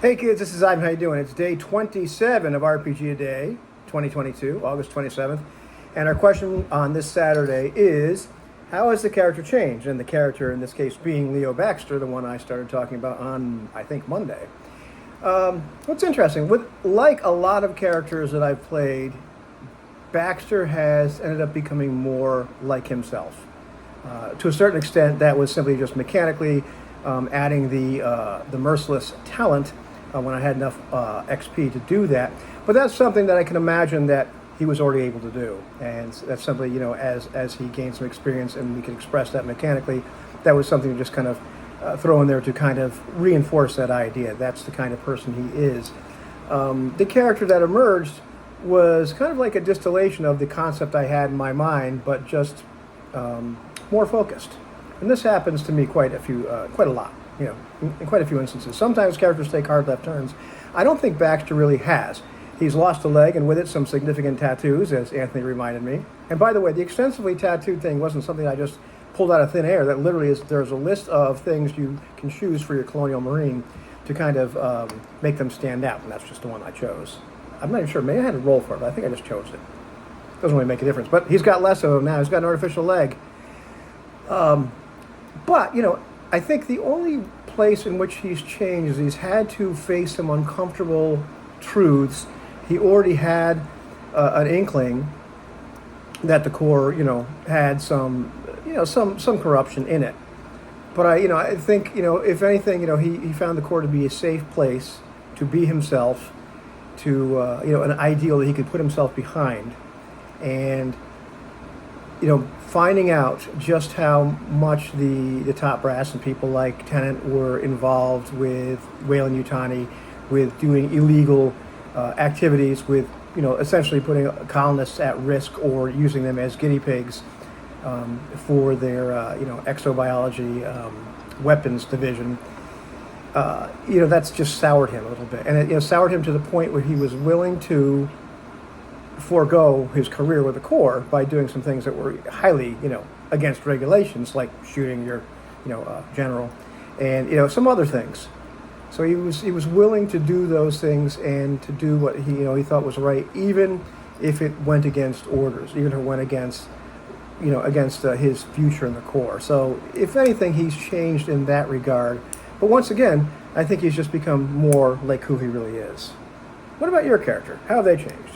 Hey kids, this is Ivan. How you doing? It's day 27 of RPG A Day 2022, August 27th. And our question on this Saturday is, how has the character changed? And the character in this case being Leo Baxter, the one I started talking about on, I think, Monday. What's interesting, like a lot of characters that I've played, Baxter has ended up becoming more like himself. To a certain extent, that was simply just mechanically adding the merciless talent when I had enough XP to do that. But that's something that I can imagine that he was already able to do. And that's simply, as he gained some experience and we could express that mechanically, that was something to just kind of throw in there to kind of reinforce that idea. That's the kind of person he is. The character that emerged was kind of like a distillation of the concept I had in my mind, but just more focused. And this happens to me quite a lot, in quite a few instances. Sometimes characters take hard left turns. I don't think Baxter really has. He's lost a leg, and with it some significant tattoos, as Anthony reminded me. And by the way, the extensively tattooed thing wasn't something I just pulled out of thin air. That literally is, there's a list of things you can choose for your Colonial Marine to kind of make them stand out, and that's just the one I chose. I'm not even sure. Maybe I had to roll for it, but I think I just chose it. Doesn't really make a difference. But he's got less of them now. He's got an artificial leg. But, I think the only place in which he's changed is he's had to face some uncomfortable truths. He already had an inkling that the Corps, had some corruption in it. But I think, if anything, he found the Corps to be a safe place to be himself, to, an ideal that he could put himself behind. And, finding out just how much the top brass and people like Tennant were involved with Weyland-Yutani, with doing illegal activities, with essentially putting colonists at risk or using them as guinea pigs for their exobiology weapons division. That's just soured him a little bit, and it soured him to the point where he was willing to forego his career with the Corps by doing some things that were highly, against regulations, like shooting your, general, and some other things. So he was willing to do those things and to do what he thought was right, even if it went against orders, even if it went against his future in the Corps. So if anything, he's changed in that regard. But once again, I think he's just become more like who he really is. What about your character? How have they changed?